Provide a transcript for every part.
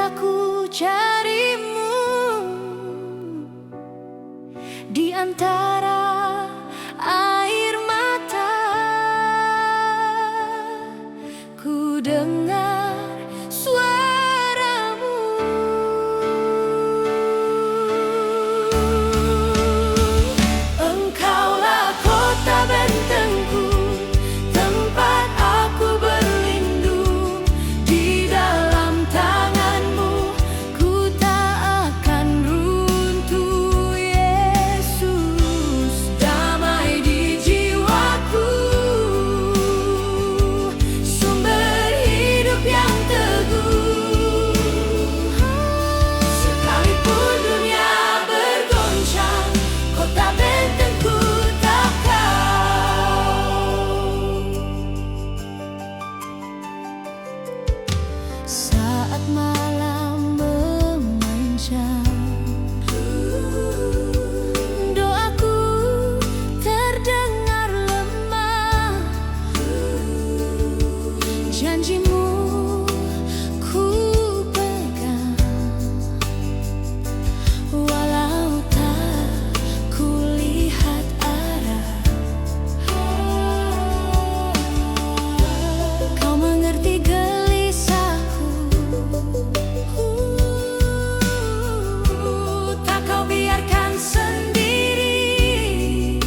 mataku carimu di antara air mata. Ku dengar suaramu. Engkaulah kota bentengku, tempat aku berlindung. Di dalam tanganmu ku tak akan runtuh. Yesus, damai di jiwaku, sumber hidup yang teguh. Sekalipun dunia bergoncang, kota bentengku tak kau. Saat malam memanjang, doaku terdengar lemah. Janjimu ku pegang, walau tak kulihat arah. Kau mengerti gelisahku, tak kau biarkan sendiri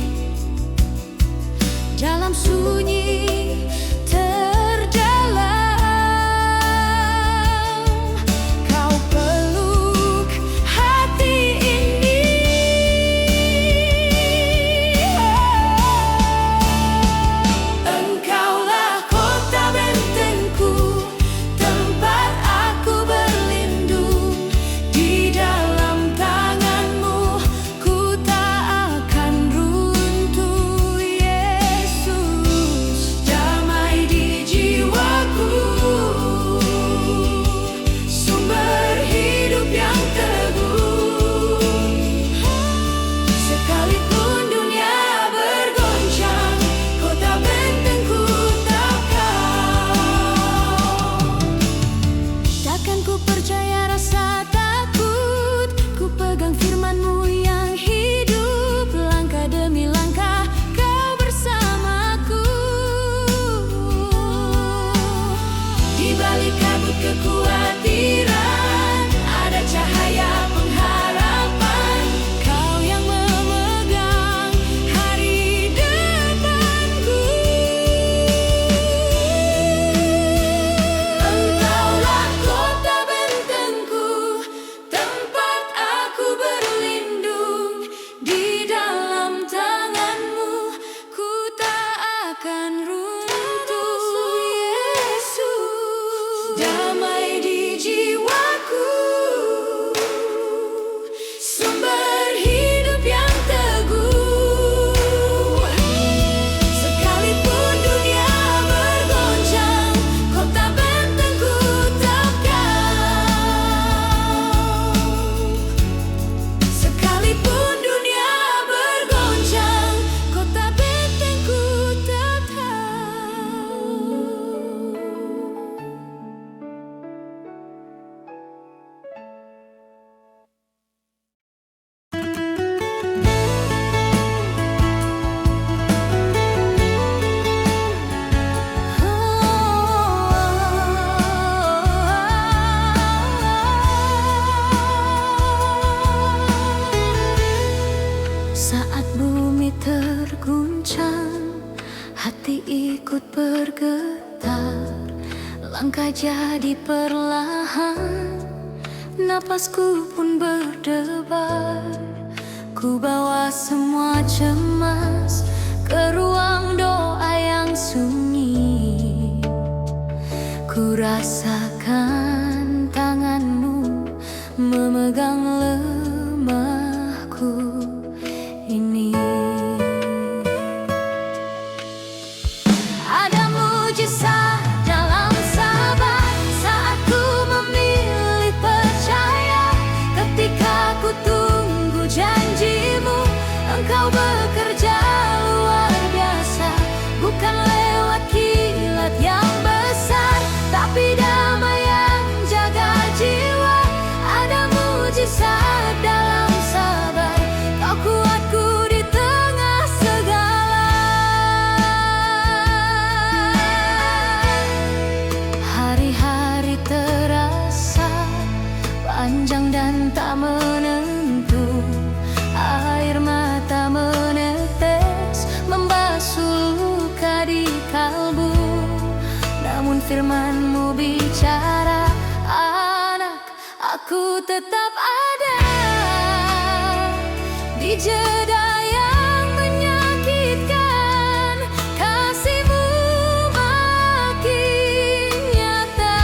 dalam sunyi terdalam. Kau peluk hati ini. Engkaulah kota bentengku, tempat aku berlindung. Di dalam tanganmu ku tak akan runtuh. Yesus, damai di jiwaku, sumber hidup yang teguh. Sekalipun dunia bergoncang, kota bentengku tak kau. Takkan ku percaya rasa takut, ku pegang firman-Mu yang hidup. Langkah demi langkah kau bersamaku. Di balik kabut kekhawatiran ada cahaya pengharapan. Kau yang memegang hari depanku. Engkaulah kota bentengku, tempat aku berlindung. Di dalam tanganmu ku tak akan runtuh. Yesus, damai di jiwaku, sumber hidup yang teguh. Sekalipun dunia bergoncang, kota bentengku tak kau. Sekalipun dunia bergoncang, kota bentengku tak kau. Saat bumi terguncang, hati ikut bergetar. Langkah jadi perlahan, napasku pun berdebar. Ku bawa semua cemas ke ruang doa yang sunyi. Ku rasakan tangan-Mu memegang lemahku ini. Ada mujizat dalam sabar saat ku memilih percaya. Ketika ku tunggu janji-Mu, Engkau bekerja luar biasa. Bukan lewat kilat yang besar, tapi damai yang jaga jiwa. tak menentu. Air mata menetes membasuh luka di kalbu. Namun firman-Mu bicara, anak, aku tetap ada di jeda yang menyakitkan. Kasih-Mu makin nyata.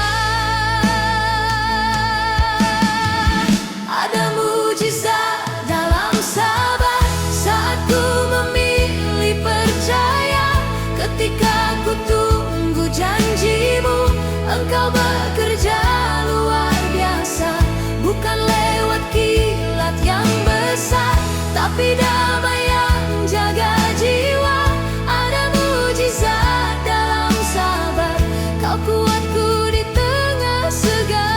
Ada mujizat dalam sabar saat ku memilih percaya. Ketika ku tunggu janji-Mu, Engkau bekerja luar biasa. Bukan lewat kilat yang besar, tapi damai yang jaga jiwa. Ada mujizat dalam sabar, Kau kuatku di tengah segala.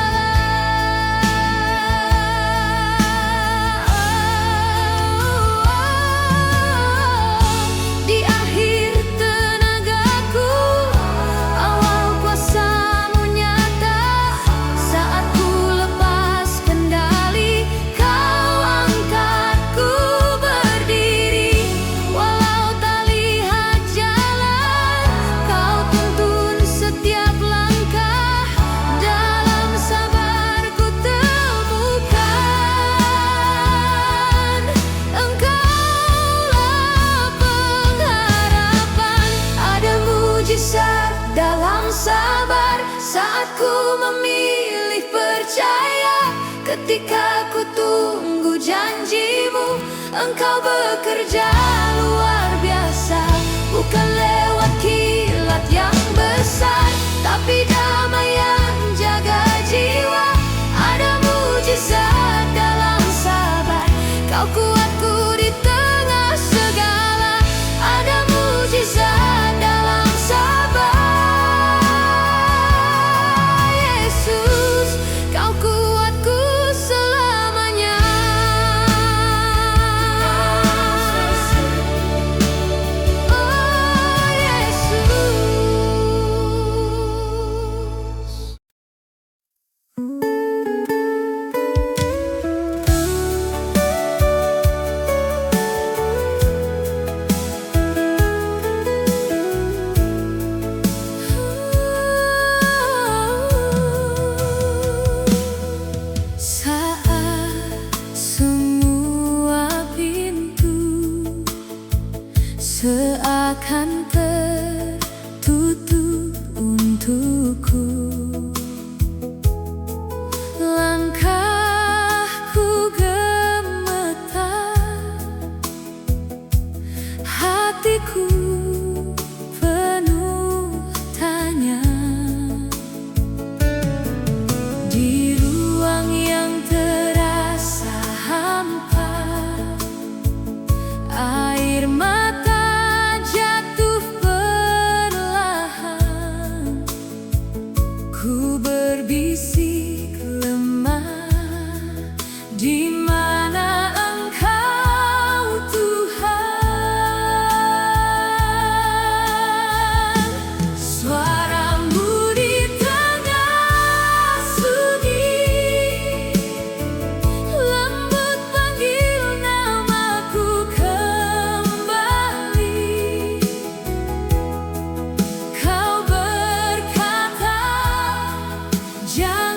Di akhir tenagaku, awal kuasa-Mu nyata. Saat ku lepas kendali, Kau angkatku berdiri. Walau tak lihat jalan, Kau tuntun setiap langkah. Dalam sabar ku temukan Engkaulah pengharapan. Ada mujizat dalam sabar saat ku memilih percaya. Ketika ku tunggu janji-Mu, Engkau bekerja luar biasa. Bukan lewat kilat yang besar, tapi damai yang jaga jiwa. Ada mujizat dalam sabar, Kau kuatku di tengah segala. Ada mujizat dalam sabar, Yesus, Kau kuatku selamanya. Oh Yesus. Saat semua pintu seakan tertutup untukku, langkahku gemetar, hatiku penuh tanya. Di ruang yang terasa hampa, air mata jatuh perlahan. Ku berbisik lemah, di mana Engkau Tuhan? Suara-Mu di tengah sunyi, lembut panggil namaku kembali. Kau berkata, jangan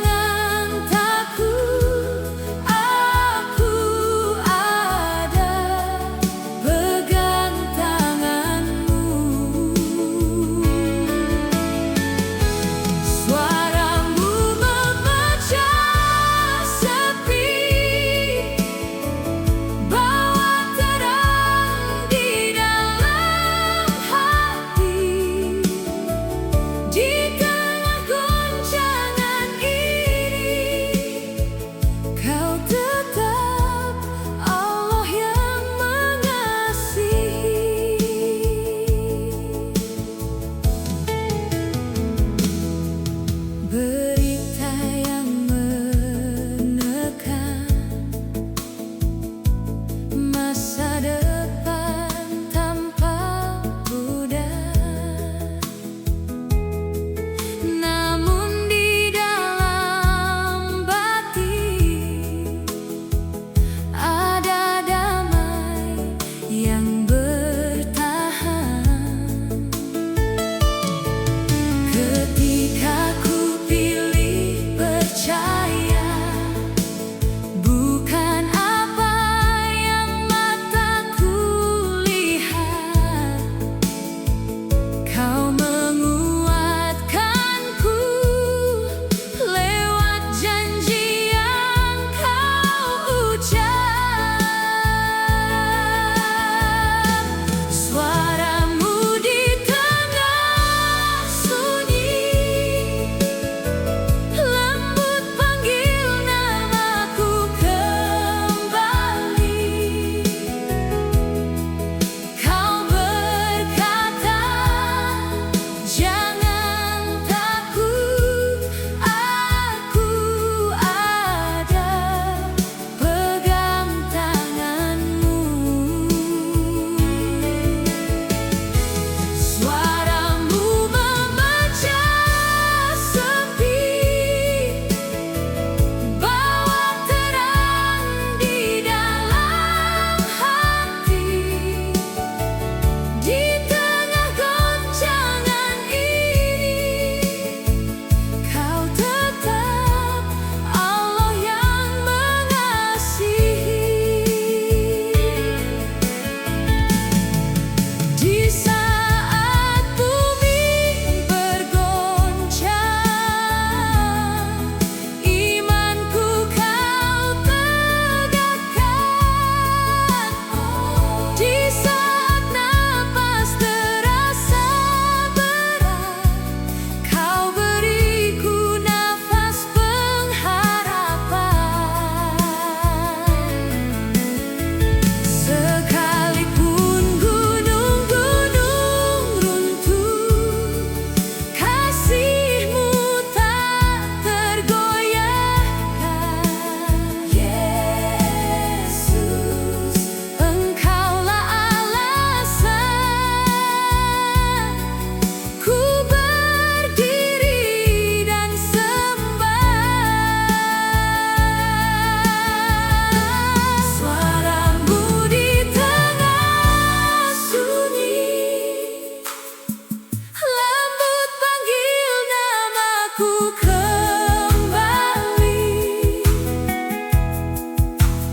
aku kembali.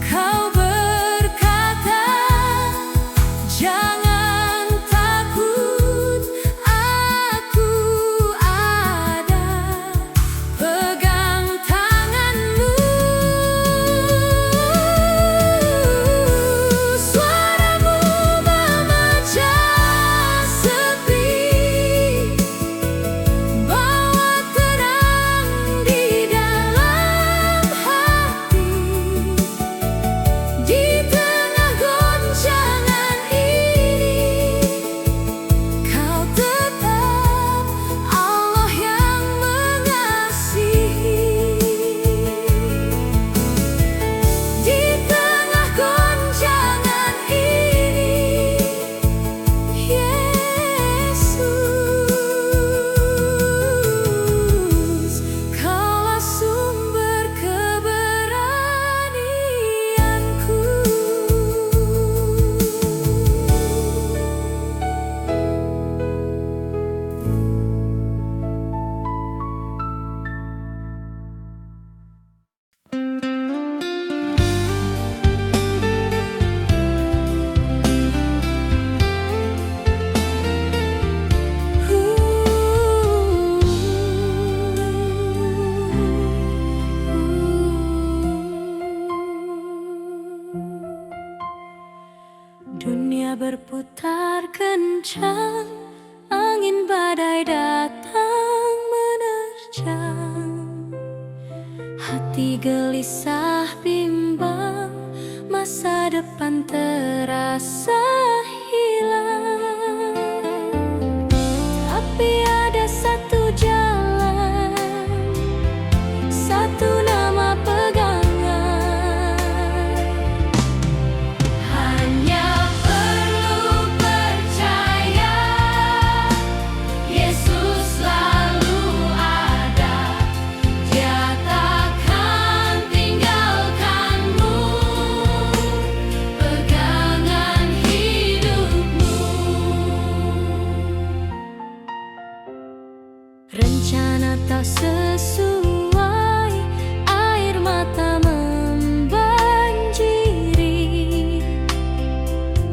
Kau berkata, jangan takut, aku ada. Pegang tanganmu. Suaramu memecah sepi, bawa tenang di dalam hati. Di tengah goncangan ini, Kau tetap Allah yang mengasihi. Di tengah goncangan ini, Yesus, Kaulah sumber keberanianku. Dunia berputar kencang, angin badai datang menerjang. Hati gelisah bimbang, masa depan terasa hilang. Tapi ada satu jalan, satu nama pegangan. Hanya perlu percaya, Yesus selalu ada. Dia takkan tinggalkanmu, pegangan hidupmu. Rencana tak sesuai, air mata membanjiri.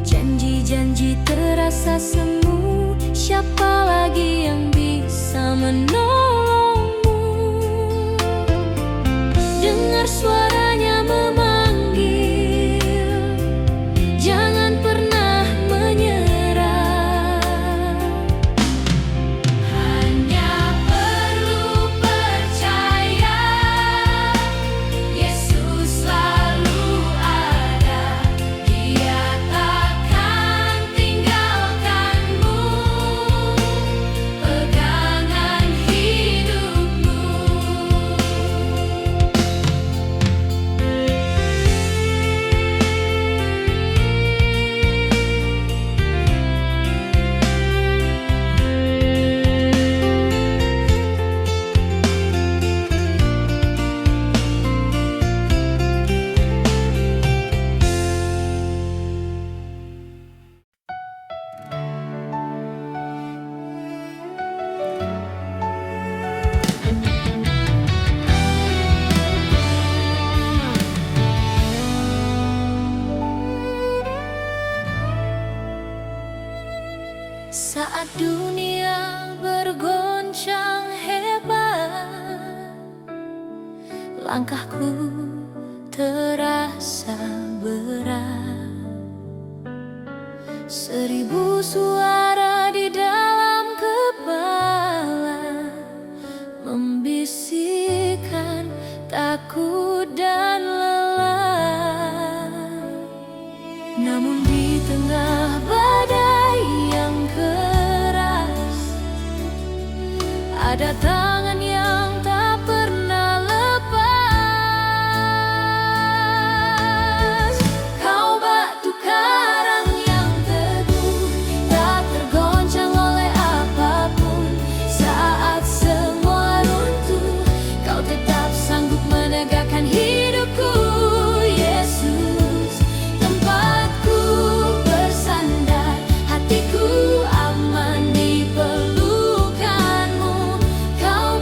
Janji-janji terasa semu, siapa lagi yang bisa menolongmu? Dengar suaranya memanggil, jangan pernah menyerah. Hanya perlu percaya, Yesus selalu ada. Dia takkan tinggalkanmu, pegangan hidupmu. Saat dunia bergoncang hebat, langkahku terasa berat. 1000 suara di dalam kepala membisikkan takut dan lelah. Namun di tengah badai yang keras, ada tangan yang tak pernah lepas. Kau batu karang yang teguh, tak tergoncang oleh apapun. Saat semua runtuh, Kau tetap sanggup menegakkan hidupku. Yesus, tempatku bersandar, hatiku aman di pelukanmu. Kau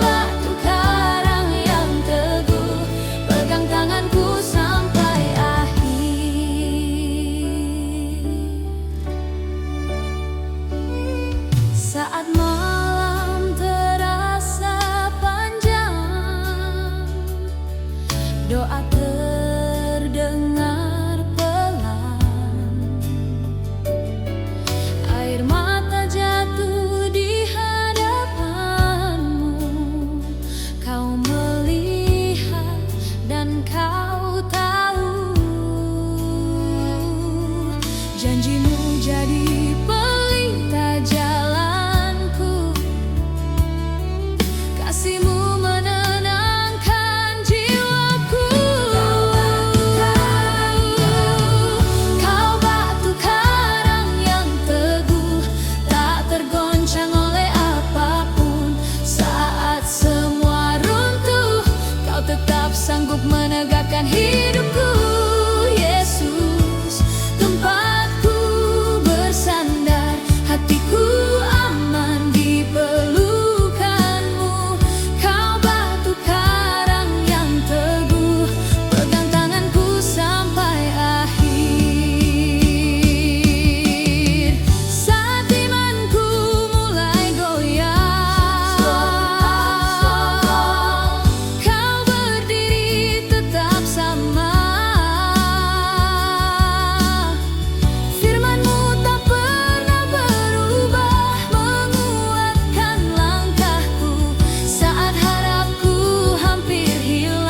menegakkan hidupku. Yesus, tempatku bersandar, hatiku aman di pelukanmu. Kau batu karang yang teguh, pegang tanganku sampai akhir. Saat imanku mulai goyah, kau berdiri tetap sama. Firman-Mu tak pernah berubah, menguatkan langkahku saat harapku hampir hilang.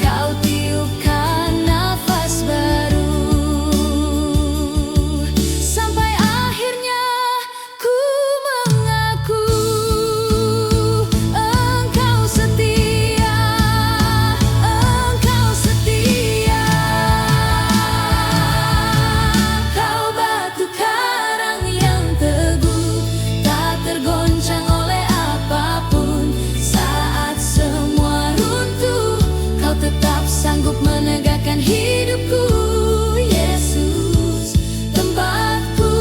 Kau tiupkan nafas baru, sampai akhirnya ku mengaku Engkau setia, Engkau setia. Kau batu karang yang teguh, tak tergoncang oleh apapun. Saat semua runtuh, Kau tetap sanggup menegakkan hidupku. Yesus, tempatku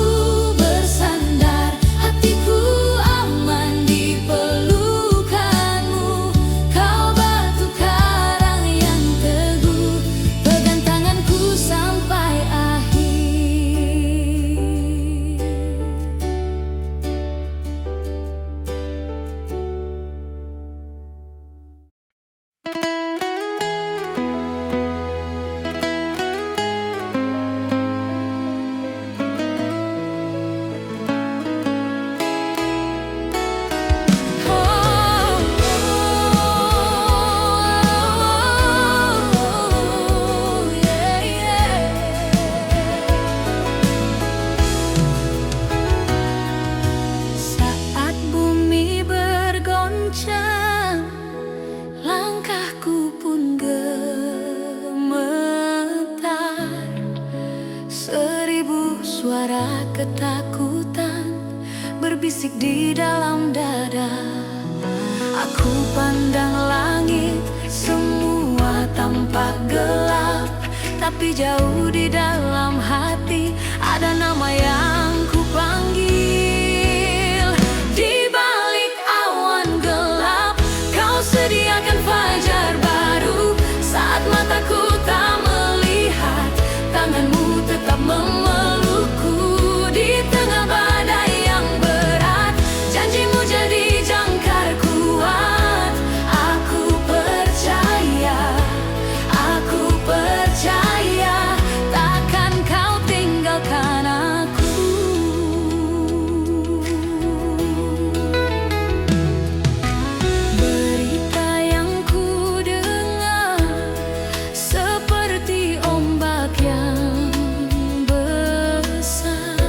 bersandar, hatiku aman di pelukanmu. Kau batu karang yang teguh, pegang tanganku sampai akhir. Saat bumi bergoncang, langkahku pun gemetar. Seribu suara ketakutan berbisik di dalam dada. Aku pandang langit, semua tampak gelap, tapi jauh di dalam hati ada nama yang ku panggil. Di balik awan gelap, Kau sediakan fajar baru. Saat mataku tak melihat, tangan-Mu tetap memelukku. Di tengah badai yang berat, janji-Mu jadi jangkar kuat. Aku percaya, takkan Kau tinggalkan aku. Berita yang ku dengar seperti ombak yang besar.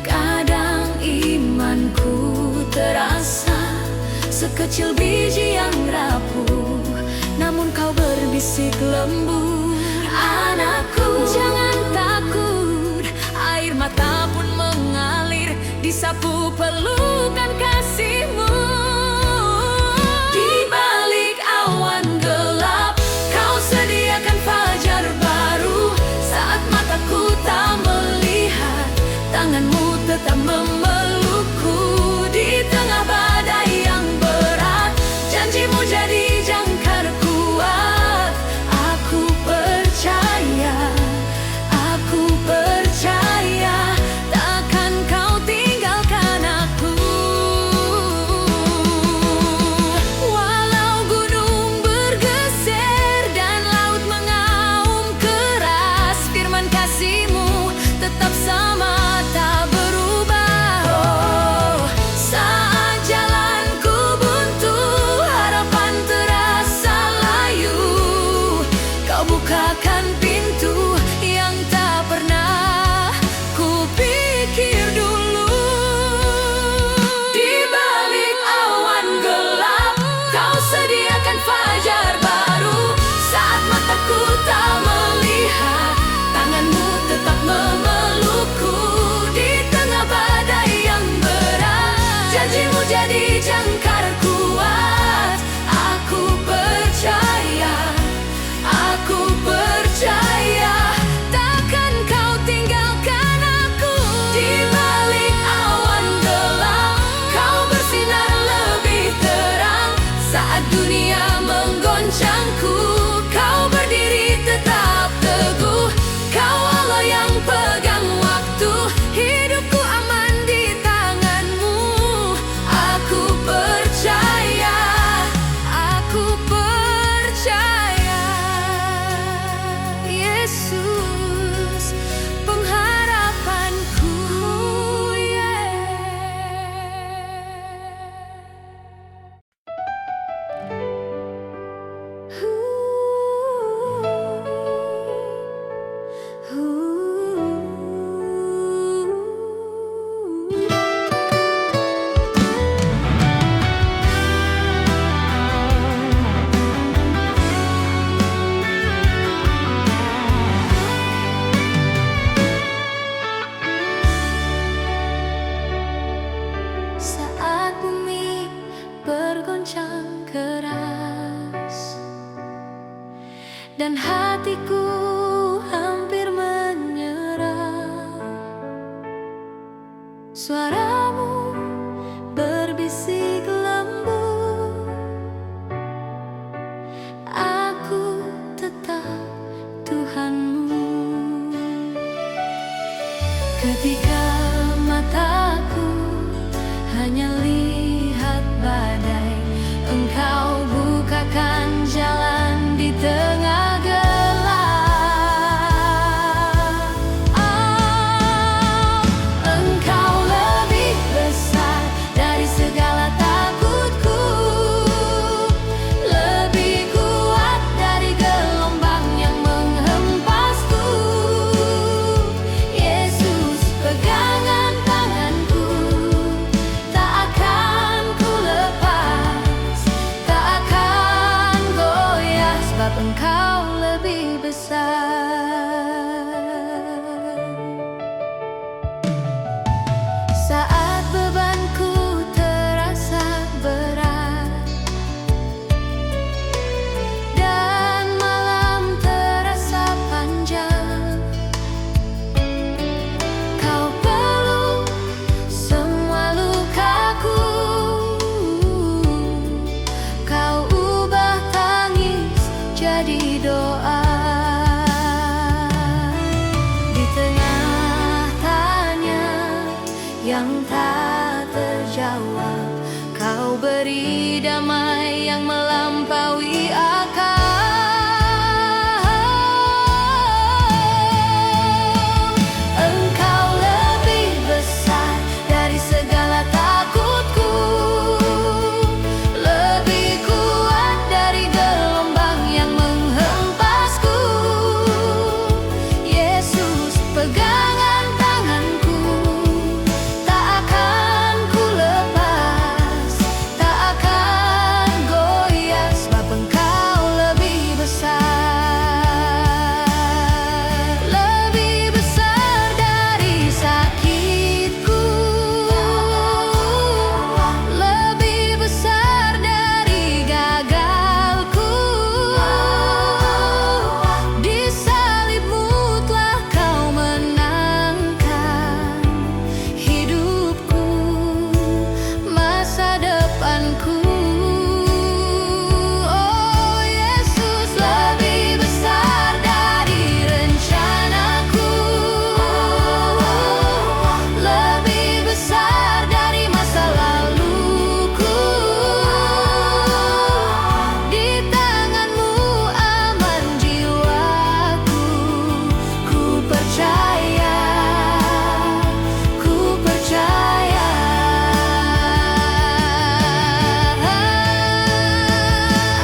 Kadang imanku terasa sekecil biji yang rapuh, namun Kau berbisik lembut. Anakku, jangan takut, air mata pun mengalir disapu pelukan kasih-Mu. Di balik awan gelap, Kau sediakan fajar baru. Saat mataku tak melihat, tangan-Mu tetap memelukku. Di tengah badai yang berat, janji-Mu jadi jangkar kuat. Aku percaya, takkan Kau tinggalkan aku. Walau gunung bergeser dan laut mengaum keras, firman kasih-Mu tetap sama, tak berubah. Oh, saat jalanku buntu, harapan terasa layu, Kau bukakan pintu yang tak pernah kupikir dulu. Di balik awan gelap, Kau sediakan fajar baru. Saat mataku tak melihat, tangan-Mu tetap memelukku. Di tengah badai yang berat, janji-Mu jadi jangkar kuat. dan hatiku hampir menyerah. Suaramu berbisik lembut, aku tetap Tuhanmu. Ketika mataku hanya lihat badai, Engkau bukakan jalan di tengah gelap. Oh, Engkau lebih besar dari segala takutku, lebih kuat dari gelombang yang menghempasku. Yesus, pegangan tanganku, tak akan ku lepas, tak akan goyah, sebab Engkau lebih besar. Saat bebanku terasa berat dan malam terasa panjang, Kau peluk semua lukaku, Kau ubah tangis jadi doa. Di tengah tanya yang tak terjawab, Kau beri damai yang melampaui akal. Engkau lebih besar dari segala takutku, lebih kuat dari gelombang yang menghempasku. Yesus, pegangan tanganku, tak akan ku lepas, tak akan goyah, sebab Engkau lebih besar. Lebih besar dari sakitku, lebih besar dari gagalku. Di salibmu telah Kau menangkan hidupku, masa depanku. Oh Yesus, lebih besar dari rencanaku, lebih besar dari masa laluku. Di tanganmu aman jiwaku, ku percaya, ku percaya.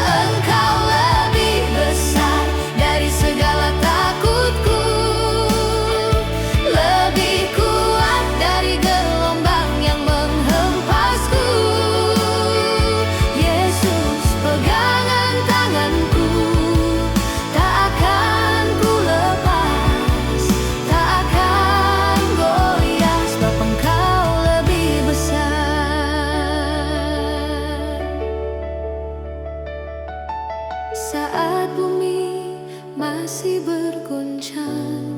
Engkau lebih besar dari segala takutku, lebih kuat dari gelombang yang menghempasku. Yesus, pegangan tanganku, tak akan ku lepas, tak akan goyah, sebab Engkau lebih besar. Saat bumi masih berguncang,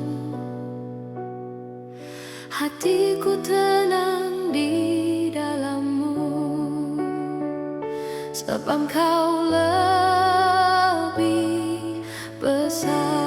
hatiku tenang di dalam-Mu, sebab Engkau lebih besar.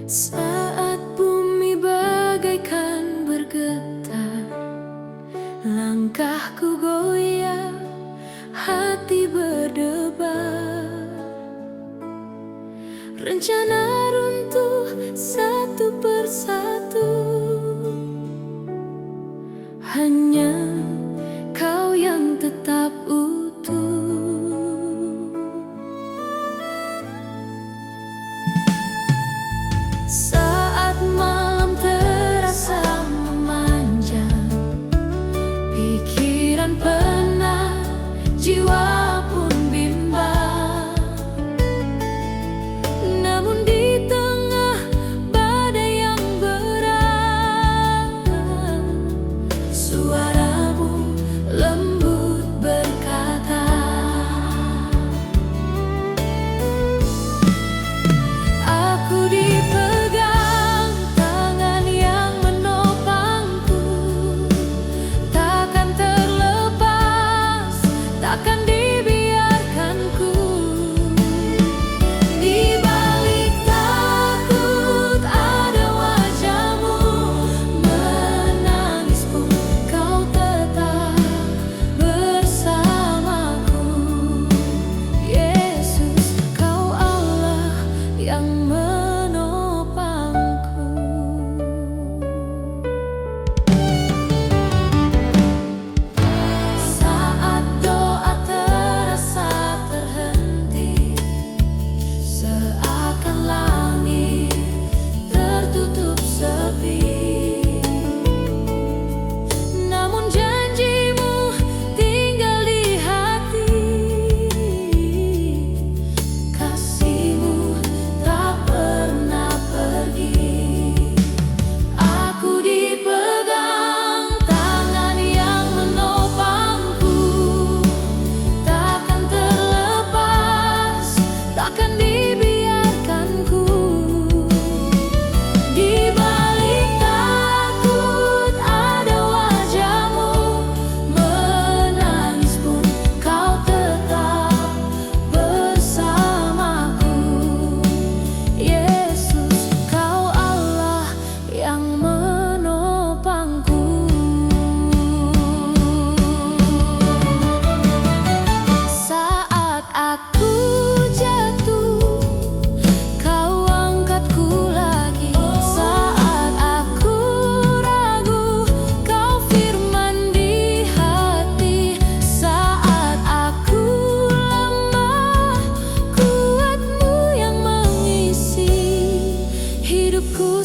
Saat bumi bagaikan bergetar, langkahku goyah, hati berdebar. Rencana runtuh satu persatu, hanya Kau yang tetap utuh. So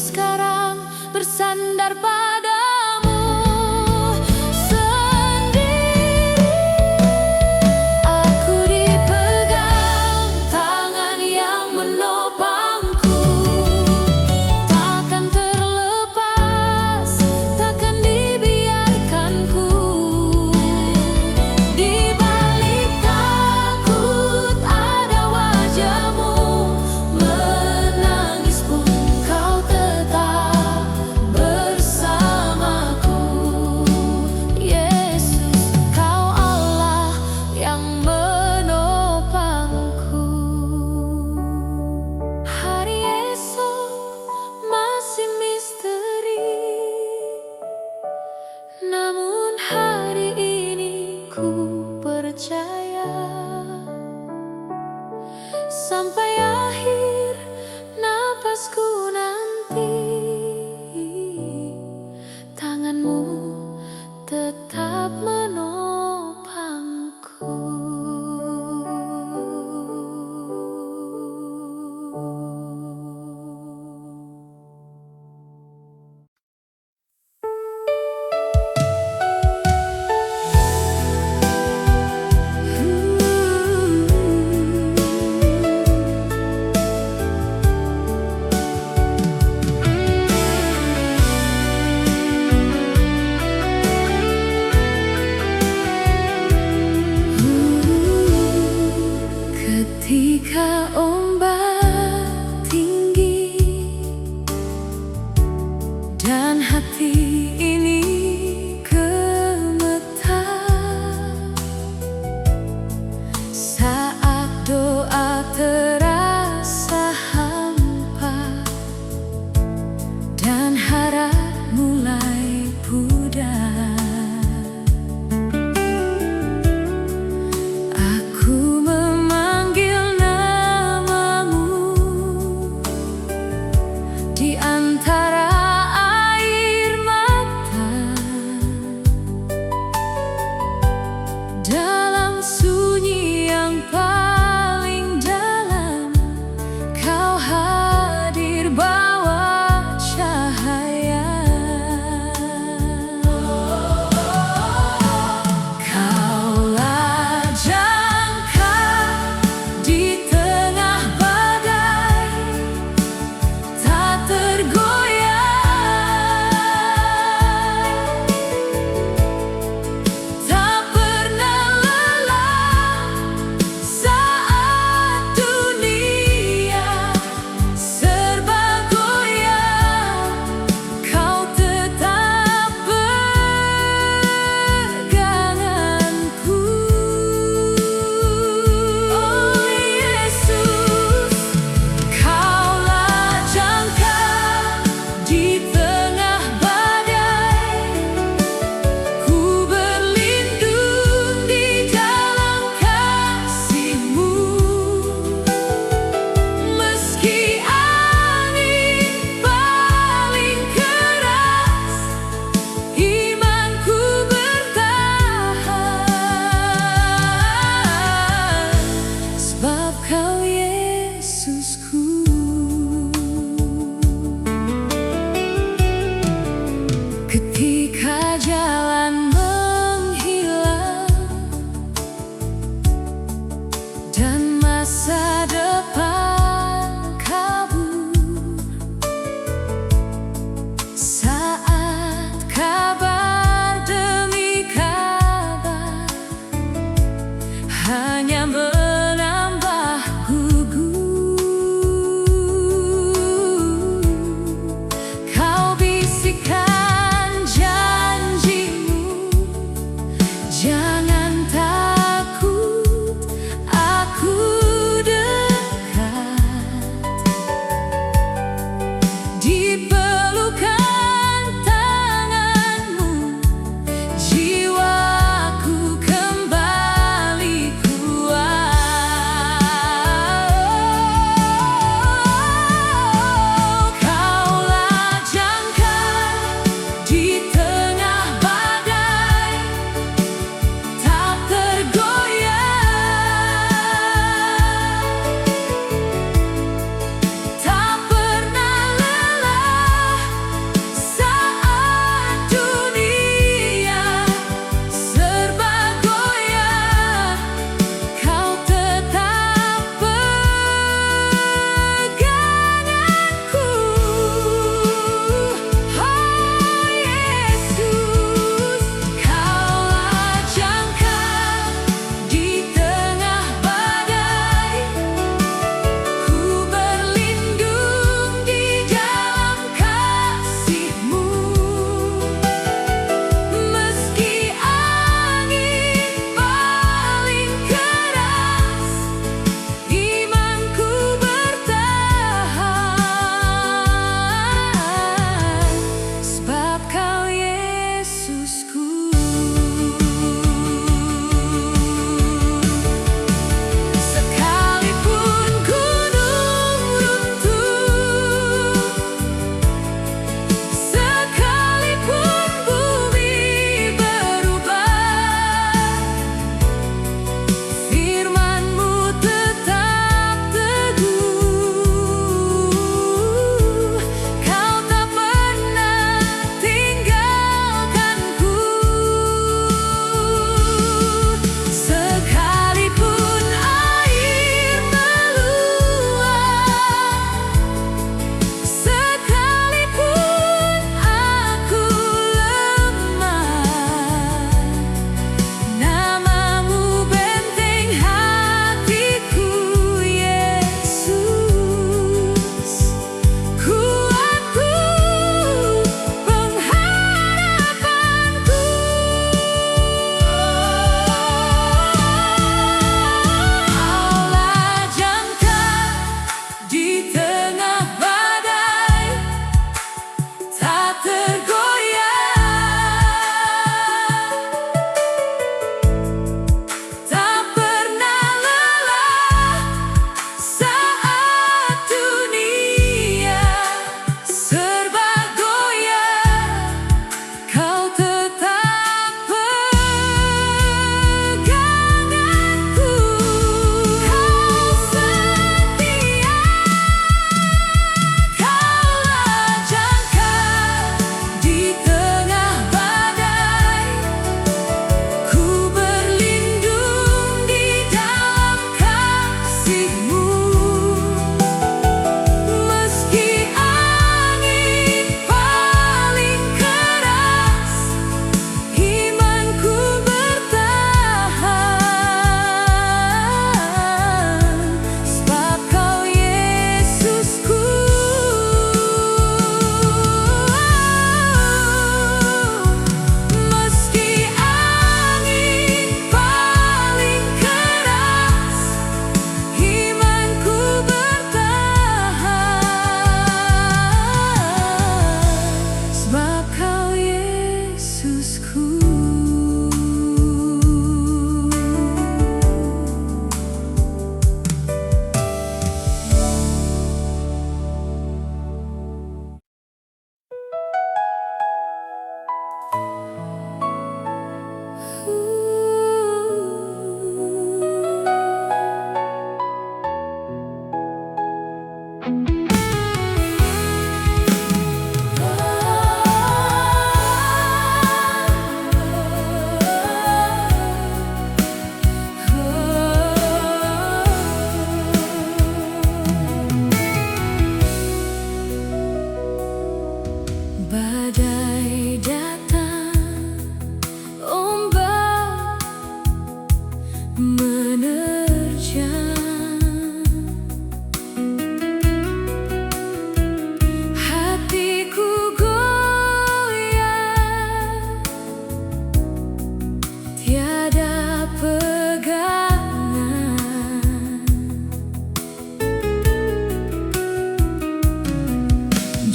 sekarang bersandar padamu sendiri. Aku dipegang tangan yang menopangku, takkan terlepas, takkan dibiarkanku. Di balik takut ada wajahmu, menangis pun kau tetap bersamaku. Yesus, kau Allah yang menopangku. Hari esok masih misteri, namun hari ini ku percaya. Sampai akhir napasku nanti, tanganmu tetap menopangku. Ketika ombak tinggi dan hati ini gemetar, saat doa terasa hampa dan harap mulai pudar, aku memanggil namamu di antara air mata. Dalam sunyi yang paling dalam, kau hadir bawa cahaya. Kaulah jangkar di tengah badai, tak tergoyah, tak pernah lelah saat dunia serba goyah. Kau tetap peganganku. Oh Yesus, kaulah jangkar di tengah badai, ku berlindung di dalam kasih-Mu. Meski angin paling keras, imanku bertahan, sebab Kau Yesusku. Ketika jalan menghilang dan masa depan kabur, saat kabar demi kabar hanya menambah gugur, Kau bisikkan janji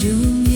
dunia.